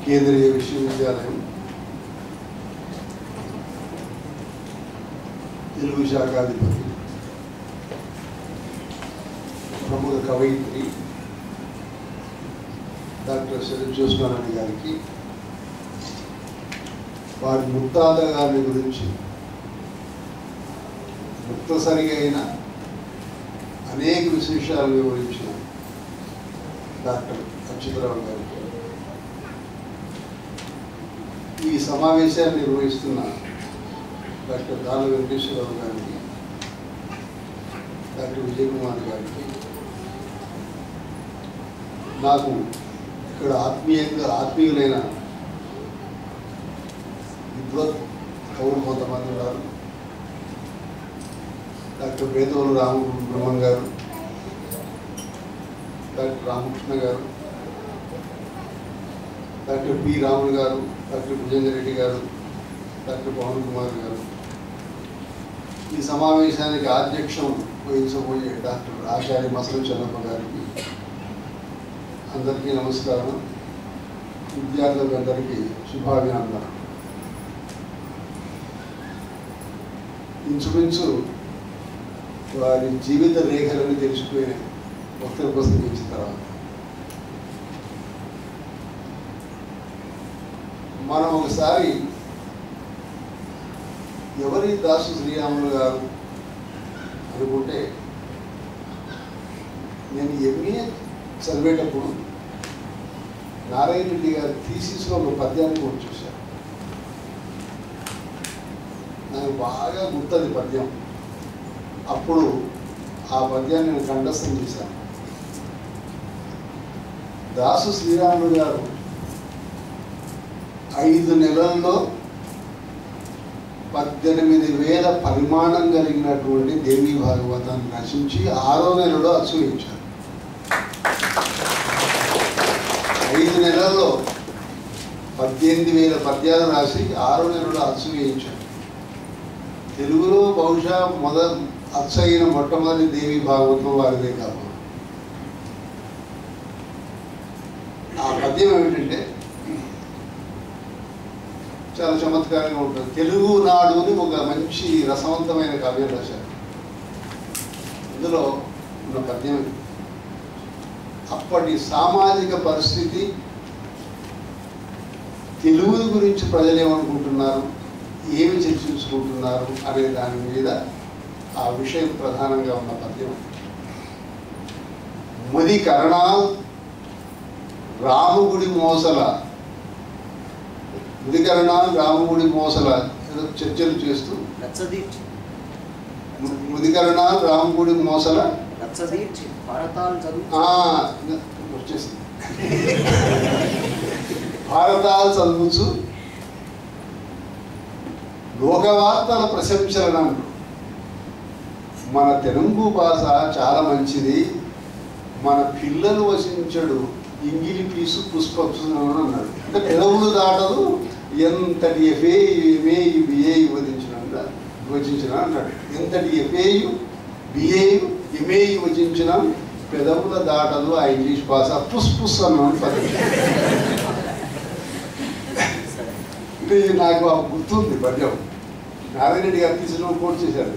కేంద్రీయ విశ్వవిద్యాలయం తెలుగు శాఖాధిపతి ప్రముఖ కవయిత్రి డాక్టర్ శరత్ జ్యోత్స్నారాయణ గారికి వారి ముత్తాత గారి గురించి ముక్తసరిగా అయిన అనేక విశేషాలు వివరించిన డాక్టర్ అచ్యుతరావు గారికి ఈ సమావేశాన్ని నిర్వహిస్తున్న డాక్టర్ దాల వెంకటేశ్వరరావు గారికి డాక్టర్ విజయకుమార్ గారికి నాకు ఇక్కడ ఆత్మీయులైన విద్వత్ కవులు కొంతమంది ఉన్నారు. డాక్టర్ బేతోలు బ్రహ్మన్ గారు, డాక్టర్ రామకృష్ణ గారు, డాక్టర్ పి రాములు గారు, డాక్టర్ భుజంగరెడ్డి గారు, డాక్టర్ పవన్ కుమార్ గారు, ఈ సమావేశానికి అధ్యక్షం వహించబోయే డాక్టర్ ఆచార్య మసలం చెన్నప్ప గారికి అందరికీ నమస్కారం. విద్యార్థులందరికీ శుభాభినందన. ఇంచుమించు వారి జీవిత రేఖలను తెలిసిపోయిన వక్తల పుస్తకించిన తర్వాత మనం ఒకసారి ఎవరి దాసు శ్రీరాములు గారు అనుకుంటే, నేను ఎంఏ చదివేటప్పుడు నారాయణ రెడ్డి గారి థీసిస్లో ఒక పద్యాన్ని కూడా చూశాను. నాకు బాగా గుర్తుంది పద్యం. అప్పుడు ఆ పద్యాన్ని నేను కంఠస్థం చేశాను. దాసు శ్రీరాములు గారు 5 నెలల్లో 18,000 పరిమాణం కలిగినటువంటి దేవీ భాగవతాన్ని రచించి 6వ నెలలో అచ్చయించారు. 5 నెలల్లో 18,000 పద్యాలు రాసి 6వ నెలలో అచ్చయించారు. తెలుగులో బహుశా అచ్చయిన మొట్టమొదటి దేవీ భాగవతం వారిదే కాదు. ఆ పద్యం ఏమిటంటే చాలా చమత్కారంగా ఉంటుంది. తెలుగు నాడుని ఒక మంచి రసవంతమైన కావ్యం రాశారు. ఇందులో ఉన్న పద్యం అప్పటి సామాజిక పరిస్థితి, తెలుగు గురించి ప్రజలు ఏమనుకుంటున్నారు, ఏమి చర్చించుకుంటున్నారు అనే దాని మీద ఆ విషయం ప్రధానంగా ఉన్న పద్యం. ముది కరణాల్ రాముగుడి మోసల, ముదికరణాలు రాముగుడి మోసల ఏదో చర్చలు చేస్తూ, ముదికరణాలు రాముగుడి మోసల వచ్చేసింది. భారతాలు చదువుచు లోకవార్తల ప్రశంసలను, మన తెలుగు భాష చాలా మంచిది, మన పిల్లలు వసించడు ఇంగిలి పీసు పుష్పక్షు అన్నాడు. అంటే పెదవులు దాటదు ఎంతటి ఎఫ్ఏయు బిఏయు విభజించిన అన్నాడు. ఎంతటి ఎఫ్ఏయు బిఏయు ఎంఏయు విభజించిన పెదవుల దాటదు ఆ ఇంగ్లీష్ భాష పుస్ అన్నాడు పదవి. అంటే నాకు ఆ గుర్తుంది పద్యం. నారాయణ రెడ్డి గారు తీసుకుని కోట్ చేశారు.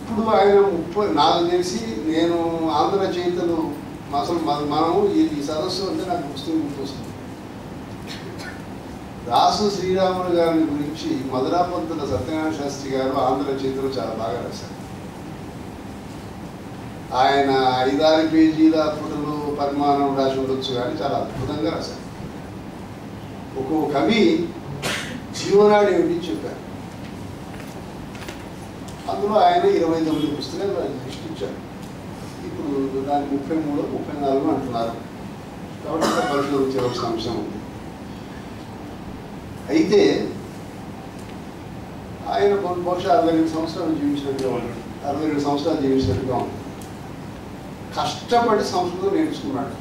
ఇప్పుడు ఆయన నాకు తెలిసి, నేను ఆంధ్ర చైతన్యం అసలు మనము ఈ సదస్సు అంటే నాకు పుస్తకం గుర్తొస్తుంది. దాసు శ్రీరాములు గారి గురించి మధురాపంతుల సత్యనారాయణ శాస్త్రి గారు ఆంధ్ర చైతన్యం చాలా బాగా రాశారు. ఆయన 5-6 పేజీల పుటలు పరిమాణం రాసి ఉండొచ్చు కానీ చాలా అద్భుతంగా రాశారు. ఒక్కో కవి జీవనాడు ఏమిటి చెప్పారు. అందులో ఆయన 29 పుస్తకాలు సృష్టించారు. ఇప్పుడు దాని 33, 34 అంటున్నారు. కాబట్టి పరిశోధించవలసిన అంశం ఉంది. అయితే ఆయన బహుశా 62 సంవత్సరాలు జీవించినట్టుగా ఉన్నాడు. 62 సంవత్సరాలు జీవించినట్టుగా ఉంది. కష్టపడి సంస్కృతం నేర్చుకున్నాడు.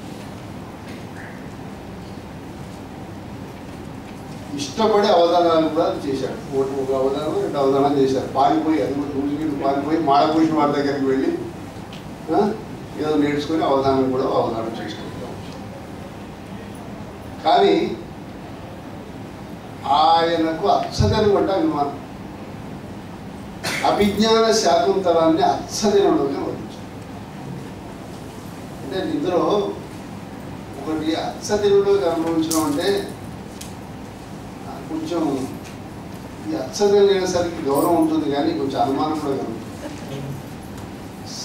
ఇష్టపడి అవధానాలు కూడా చేశాడు. ఒక అవధానం 2 అవధానాలు చేశారు. పారిపోయి, అది కూడా రోజు మీద పారిపోయి మాడభూషణ వారి దగ్గరికి వెళ్ళి ఏదో నేర్చుకుని అవధానం కూడా అవధానం చేసుకుంటాం. కానీ ఆయనకు అచ్చదనం అంటే అభిమానం. అభిజ్ఞాన శాకుంతలాన్ని అచ్చదనంలోకి వర్ణించారు. అంటే ఇందులో ఒకటి అచ్చదనంలోకి అనుభవించడం అంటే కొంచెం ఈ అచ్చదనం లేనిసరికి గౌరవం ఉంటుంది, కానీ కొంచెం అనుమానం కూడా కలుగుతుంది.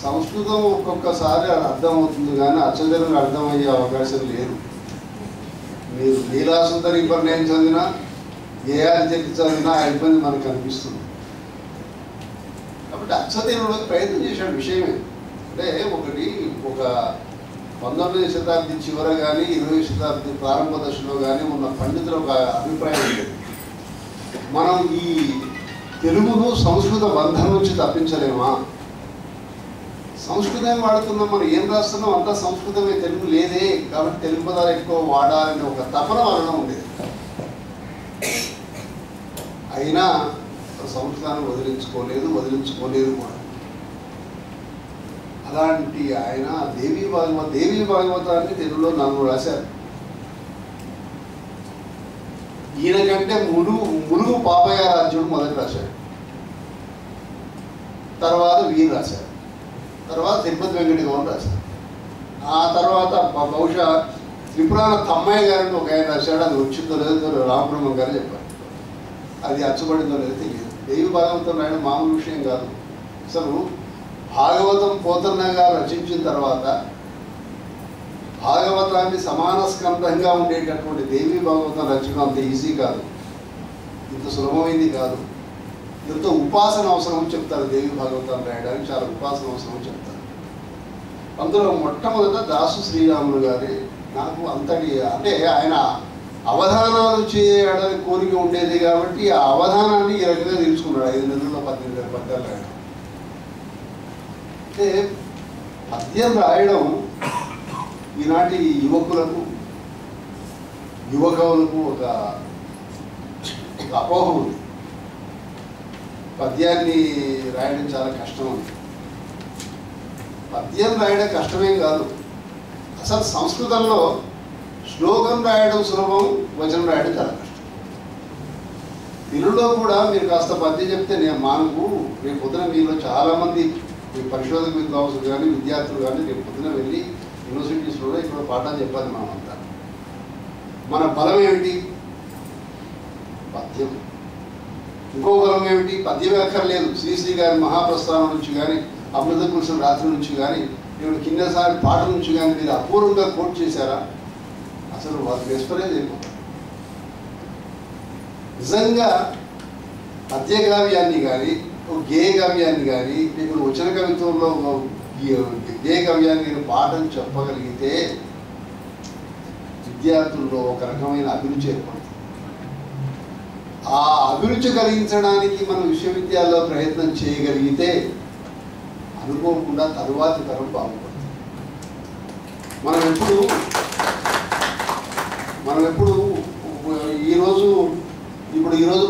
సంస్కృతం ఒక్కొక్కసారి అర్థమవుతుంది, కానీ అచ్చదనంగా అర్థమయ్యే అవకాశం లేదు. మీరు లీలాసుందరి పరిణయం చదివినా, ఏఆర్ చరిత్ర చదివినా ఆ ఇబ్బంది మనకు అనిపిస్తుంది. కాబట్టి అచ్చదనంలోకి ప్రయత్నం చేసిన విషయమే. అంటే ఒకటి ఒక 19వ శతాబ్ది చివర కానీ 20వ శతాబ్ది ప్రారంభ దశలో కానీ ఉన్న పండితుల ఒక అభిప్రాయం ఉంది, మనం ఈ తెలుగును సంస్కృత బంధం నుంచి తప్పించలేమా? సంస్కృతం వాడుతున్నాం, మనం ఏం రాస్తున్నాం అంతా సంస్కృతమే, తెలుగు లేదే, కాబట్టి తెలుగు పదాలు ఎక్కువ వాడాలనే ఒక తపన వలన ఉండేది. అయినా సంస్కృతాన్ని వదిలించుకోలేదు కూడా. అలాంటి ఆయన దేవీ భాగవతాన్ని తెలుగులో 4 రాశారు. ఈయన కంటే ములుగు పాపయ్య రాజ్యుడు మొదటి రాశాడు, తర్వాత వీరు రాశారు, తర్వాత తిరుపతి వెంకట గౌడ్ రాశారు, ఆ తర్వాత బహుశా త్రిపురాణ తమ్మయ్య గారిని ఒక ఆయన రాశాడు. అది వచ్చిందో లేదో రామబ్రహ్మ గారు చెప్పారు, అది అచ్చుబడిందో లేదో తెలియదు. దేవి భాగవతం రాయడం మామూలు విషయం కాదు. అసలు భాగవతం పోతన్న గారు రచించిన తర్వాత భాగవతాన్ని సమాన స్కంధంగా ఉండేటటువంటి దేవి భాగవతం రచన అంత ఈజీ కాదు, ఇంత సులభమైంది కాదు. ఎంతో ఉపాసన అవసరం చెప్తారు. దేవి భాగవతాన్ని రాయడానికి చాలా ఉపాసన అవసరం చెప్తారు. అందులో మొట్టమొదట దాసు శ్రీరాములు గారి నాకు అంతటి అంటే ఆయన అవధానాలు చేయడానికి కోరిక ఉండేది కాబట్టి ఆ అవధానాన్ని ఈ రకంగా తెలుసుకున్నాడు. 5 నెలల్లో 18 పద్యాలు రాయడం అంటే పద్యం రాయడం ఈనాటి యువకులకు ఒక అపోహ ఉంది. పద్యాన్ని రాయడం చాలా కష్టం ఉంది. పద్యం రాయడం కష్టమేం కాదు. అసలు సంస్కృతంలో శ్లోకం రాయడం సులభం, వచనం రాయడం చాలా కష్టం. తెలుగులో కూడా మీరు కాస్త పద్యం చెప్తే మాకు రేపు పొద్దున మీలో చాలామంది పరిశోధక విద్వాంసులు కానీ విద్యార్థులు కానీ రేపు పొద్దున వెళ్ళి యూనివర్సిటీస్లో ఇక్కడ పాఠాలు చెప్పాలి. మనం అంతా మన బలం ఏమిటి? పద్యం. ఇంకో బలం ఏమిటి? పద్యం అక్కర్లేదు. శ్రీశ్రీ గారి మహాప్రస్థానం నుంచి కానీ అమృత పురుషుల రాత్రి నుంచి కానీ ఇప్పుడు కిందసారి పాట నుంచి కానీ మీరు అపూర్వంగా కోట్ చేశారా? అసలు వాళ్ళు మెస్పరైజ్ అయిపోతారు. నిజంగా పద్య కావ్యాన్ని కానీ గేయ కావ్యాన్ని కానీ ఇప్పుడు వచన కవిత్వంలో గేయ కావ్యాన్ని నేను పాఠం చెప్పగలిగితే విద్యార్థుల్లో ఒక రకమైన అభిరుచి ఏర్పడుతుంది. ఆ అభిరుచి కలిగించడానికి మనం విశ్వవిద్యాలయంలో ప్రయత్నం చేయగలిగితే అనుకోకుండా తరువాతి తరం బాగుపడుతుంది. మనం ఎప్పుడు ఈరోజు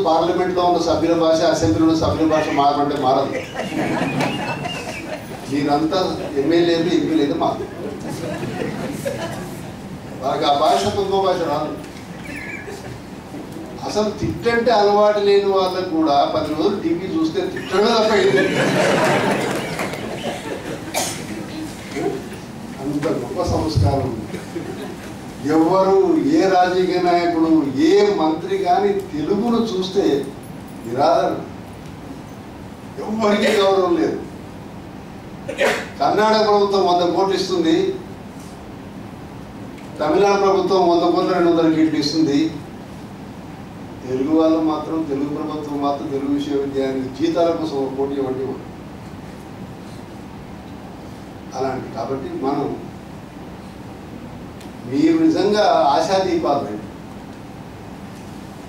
పార్లమెంట్లో ఉన్న సభ్యుల భాష, అసెంబ్లీలో ఉన్న సభ్యుల భాష మారంటే మారదు. మీరంతా ఎమ్మెల్యేలు ఎంపీలేదు మారు. వాళ్ళకి ఆ భాష ఇంకో భాష రాదు. అసలు తిట్టంటే అలవాటు లేని వాళ్ళకు కూడా 10 రోజులు టీవీ చూస్తే తిట్టమే తప్ప అంత గొప్ప సంస్కారం ఉంది. ఎవరు ఏ రాజకీయ నాయకుడు ఏ మంత్రి కానీ తెలుగును చూస్తే నిరాదరణ, ఎవరికి గౌరవం లేదు. కర్ణాటక ప్రభుత్వం 100 కోట్లు ఇస్తుంది, తమిళనాడు ప్రభుత్వం 100 కోట్లు 200 కోట్లు ఇస్తుంది. తెలుగు వాళ్ళు మాత్రం తెలుగు ప్రభుత్వం మాత్రం తెలుగు విశ్వవిద్యాలయానికి జీతాల కోసం 1 కోటి ఇవ్వండి. అలాంటి కాబట్టి మనం మీరు నిజంగా ఆశాదీపాలు రండి.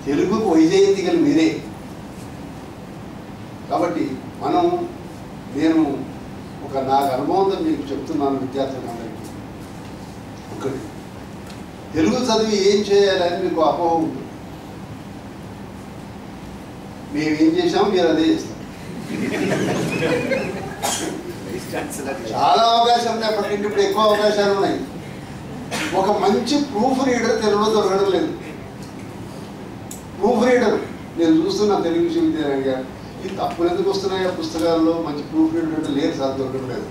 తెలుగుకు వైజయంతికలు మీరే. కాబట్టి నేను నాకు అనుభవంతో మీకు చెప్తున్నాను విద్యార్థులందరికీ. ఒకటి, తెలుగు చదివి ఏం చేయాలని మీకు అపోహ ఉంటుంది. మేము ఏం చేసాము మీరు అదే చేస్తాం. చాలా అవకాశాలు ఉన్నాయి, అప్పటికంటే ఇప్పుడు ఎక్కువ అవకాశాలు ఉన్నాయి. ఒక మంచి ప్రూఫ్ రీడర్ తెలుగులో దొరకడం లేదు. ప్రూఫ్ రీడర్ నేను చూస్తున్నా తెలుగు విశ్వవిద్యాలయంగా ఈ తప్పులు ఎందుకు వస్తున్నాయి? ఆ పుస్తకాల్లో మంచి ప్రూఫ్ రీడర్ అంటే లేదు సార్, దొరకడం లేదు.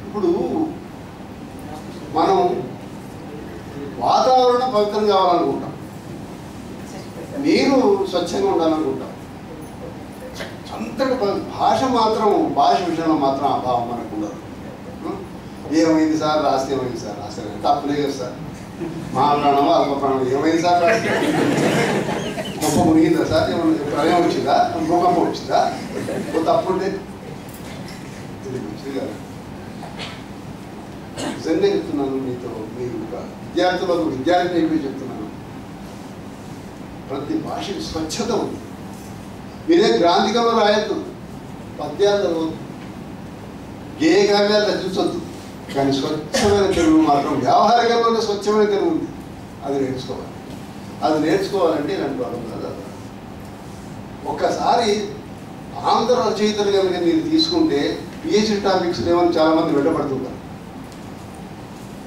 ఇప్పుడు మనం వాతావరణం పవిత్రం కావాలనుకుంటాం, నీరు స్వచ్ఛంగా ఉండాలనుకుంటాం. అంతటి భాష విషయంలో మాత్రం అభావం మనకు ఉండదు. ఏమైంది సార్ రాస్తే ఏమైంది సార్ రాస్తే తప్పులే కదా సార్, మహాప్రాణమో అల్ప ప్రాణం ఏమైంది సార్ రాస్తే గొప్ప మునిగిందా సార్, ఏమన్నా ప్రళయం వచ్చిందా, భూకంపం వచ్చిందా, తప్పు ఉంటే వచ్చింది కదా. నిజంగా చెప్తున్నాను మీతో, మీరు విద్యార్థులకు విద్యార్థి అయిపోయి చెప్తున్నాను, ప్రతి భాషకి స్వచ్ఛత ఉంది. మీరే గ్రాంధికంలో రాయద్దు, పద్యాలు గేయ కావ్యాలు రచించొద్దు, కానీ స్వచ్ఛమైన తెలుగు మాత్రం వ్యవహారికంలోనే స్వచ్ఛమైన తెలుగు ఉంది. అది నేర్చుకోవాలి. అది నేర్చుకోవాలంటే ఇలాంటి వాళ్ళు కదా. ఒక్కసారి ఆంధ్ర రచయితలు కనుక మీరు తీసుకుంటే పిహెచ్డి టాపిక్స్ ఏమని చాలామంది వెంటబడుతుంటారు.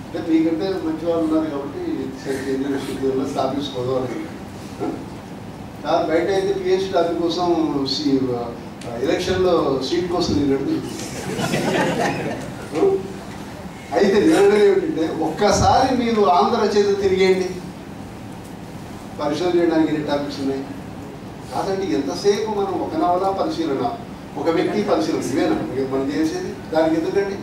అంటే మీకంటే మంచి వాళ్ళు ఉన్నారు కాబట్టి యూనివర్సిటీలో స్థాపించుకోదు అని కాదు. బయట అయితే పిహెచ్డి టాపిక్ కోసం ఎలక్షన్లో సీట్ కోసం నేను అడుగుతున్నాను. అయితే నిర్ణయం ఏమిటంటే ఒక్కసారి మీరు ఆంధ్ర రచయిత తిరిగేయండి, పరిశోధన చేయడానికి ఎన్ని టాపిక్స్ ఉన్నాయి కాదండి. ఎంతసేపు మనం ఒక నవల పరిశీలన, ఒక వ్యక్తి పరిశీలన, ఇవేనా మనం చేసేది? దానికి ఎందుకండి?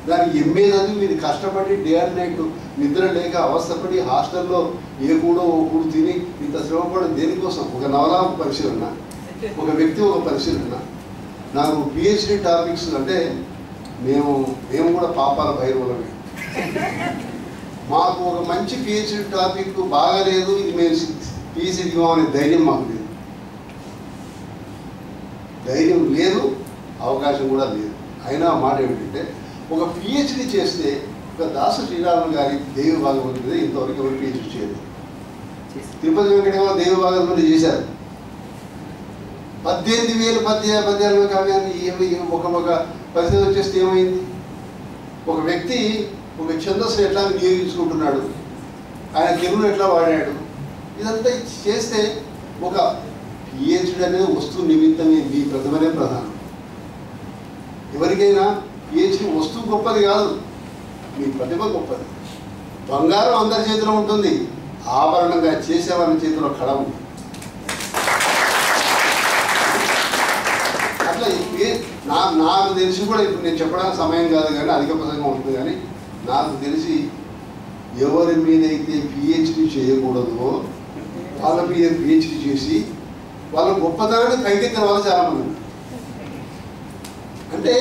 దానికి ఎంఏ చదివి మీరు కష్టపడి డే అండ్ నైట్ నిద్ర లేక అవస్థపడి హాస్టల్లో ఏ కూడో ఓ కూడు తిని ఇంత శ్రమపడడం దేనికోసం? ఒక నవల పరిశీలన, ఒక వ్యక్తి ఒక పరిశీలన. నాకు పిహెచ్డి టాపిక్స్ అంటే మేము కూడా పాపాల భైరవులమే. మాకు ఒక మంచి పిహెచ్డి టాపిక్ బాగాలేదు, ఇది మేము పిహెచ్డి అనే ధైర్యం మాకు లేదు. ధైర్యం లేదు, అవకాశం కూడా లేదు. అయినా మాట ఏమిటంటే ఒక పిహెచ్డి చేస్తే ఒక దాస శ్రీరాములు గారి దేవి భాగవతం మీద ఇంతవరకు ఎవరు పిహెచ్డి చేయలేదు. తిరుపతి వెంకటేశ్వర దేవి భాగవతం మీద చేశారు. 18,000 పద్యాల కావ్యాన్ని ఒక పరిస్థితి వచ్చేస్తే ఏమైంది? ఒక వ్యక్తి ఒక ఛందస్సు ఎట్లా వినియోగించుకుంటున్నాడు, ఆయన తెలుగును ఎట్లా వాడాడు, ఇదంతా చేస్తే ఒక పిహెచ్డి అనేది వస్తువు నిమిత్తమే, మీ ప్రతిభనే ప్రధానం. ఎవరికైనా పిహెచ్డి వస్తువు గొప్పది కాదు, మీ ప్రతిభ గొప్పది. బంగారం అందరి చేతిలో ఉంటుంది, ఆభరణంగా చేసేవారి చేతిలో కళ ఉంది. అట్లా నాకు తెలిసి కూడా ఇప్పుడు నేను చెప్పడానికి సమయం కాదు కానీ అధిక ప్రసంగం ఉంటుంది, కానీ నాకు తెలిసి ఎవరి మీదైతే పిహెచ్డి చేయకూడదో వాళ్ళ మీద పిహెచ్డి చేసి వాళ్ళ గొప్పతనాన్ని పైకెత్తిన వాళ్ళు చాలామంది. అంటే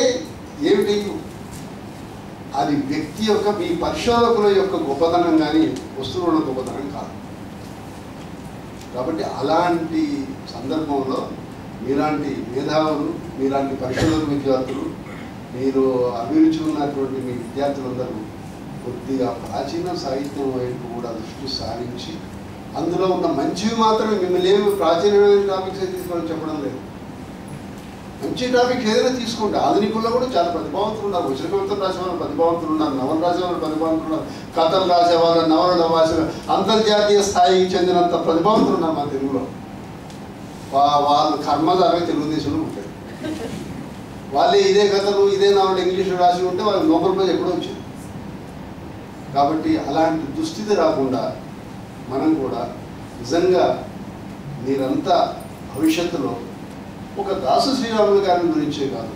ఏమిటి? అది వ్యక్తి యొక్క, మీ పరిశోధకుల యొక్క గొప్పతనం కానీ వస్తువుల గొప్పతనం కాదు. కాబట్టి అలాంటి సందర్భంలో మీలాంటి మేధావులు, మీలాంటి పరిశోధన విద్యార్థులు, మీరు అభిరుచి ఉన్నటువంటి మీ విద్యార్థులందరూ కొద్దిగా ప్రాచీన సాహిత్యం వైపు కూడా దృష్టి సారించి అందులో ఉన్న మంచివి మాత్రమే, మిమ్మల్ని ఏమి ప్రాచీనమైన టాపిక్స్ తీసుకోవాలని చెప్పడం లేదు. మంచి టాపిక్స్ ఏదైనా తీసుకోండి. ఆధునికుల్లో కూడా చాలా ప్రతిభావంతులు ఉన్నారు. వచన కవితలు రాసేవాళ్ళు ప్రతిభావంతులు ఉన్నారు, నవలు రాసేవాళ్ళు ప్రతిభావంతులు ఉన్నారు, కథలు రాసేవాళ్ళు, నవలు రాసే అంతర్జాతీయ స్థాయికి చెందినంత ప్రతిభావంతులు ఉన్నారు మన తెలుగులో. వాళ్ళు కర్మధారమే తెలుగుదేశంలో ఉంటారు. వాళ్ళే ఇదే కథలు ఇదే నవలు ఇంగ్లీష్లో రాసి ఉంటే వాళ్ళకి నోబెల్ ప్రైజ్ ఎప్పుడో వచ్చింది. కాబట్టి అలాంటి దుస్థితి రాకుండా మనం కూడా నిజంగా మీరంతా భవిష్యత్తులో ఒక దాస శ్రీరాములు గారి గురించే కాదు,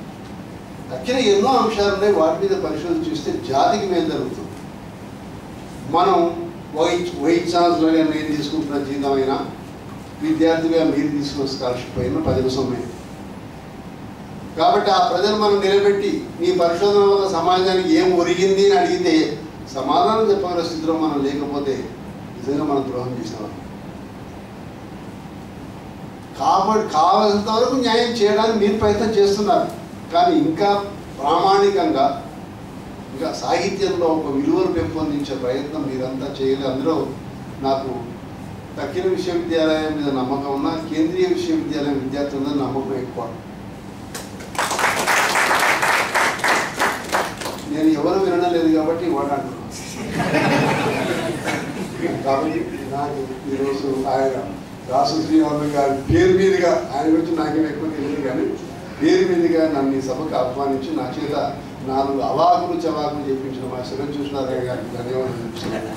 తక్కిన ఎన్నో అంశాలు ఉన్నాయి, వాటి మీద పరిశోధన చేస్తే జాతికి మేలు జరుగుతుంది. మనం వైస్ ఛాన్సలర్గా నేను తీసుకుంటున్న జీతం అయినా, విద్యార్థిగా మీరు తీసుకున్న స్కాలర్షిప్ అయినా ప్రజల సొమ్మే. కాబట్టి ఆ ప్రజలు మనం నిలబెట్టి మీ పరిశోధన వల్ల సమాజానికి ఏం ఒరిగింది అని అడిగితే సమాధానం చెప్పగల స్థితిలో మనం లేకపోతే నిజంగా మనం ద్రోహం చేసేవాళ్ళం. కాబట్టి కావాల్సినంత వరకు న్యాయం చేయడానికి మీరు ప్రయత్నం చేస్తున్నారు, కానీ ఇంకా ప్రామాణికంగా ఇంకా సాహిత్యంలో ఒక విలువలు పెంపొందించే ప్రయత్నం మీరంతా చేయలేదు. అందులో నాకు దక్షిణ విశ్వవిద్యాలయం మీద నమ్మకం ఉన్నా, కేంద్రీయ విశ్వవిద్యాలయం విద్యార్థుల మీద నమ్మకం ఎక్కువ. కాబట్టి వాడు అంటున్నాను. కాబట్టి నాకు ఈరోజు ఆయన రాసు శ్రీనివాసన్ గారి పేరు మీదుగా, ఆయన గురించి నాకేం ఎక్కువ తెలియదు కానీ పేరు మీదుగా నన్ను ఈ సభకు ఆహ్వానించి నా చేత 4 అవాకులు చవాకులు చెప్పించిన మా శివన్ చూసినారాయణ గారికి ధన్యవాదాలు చెప్తున్నాను.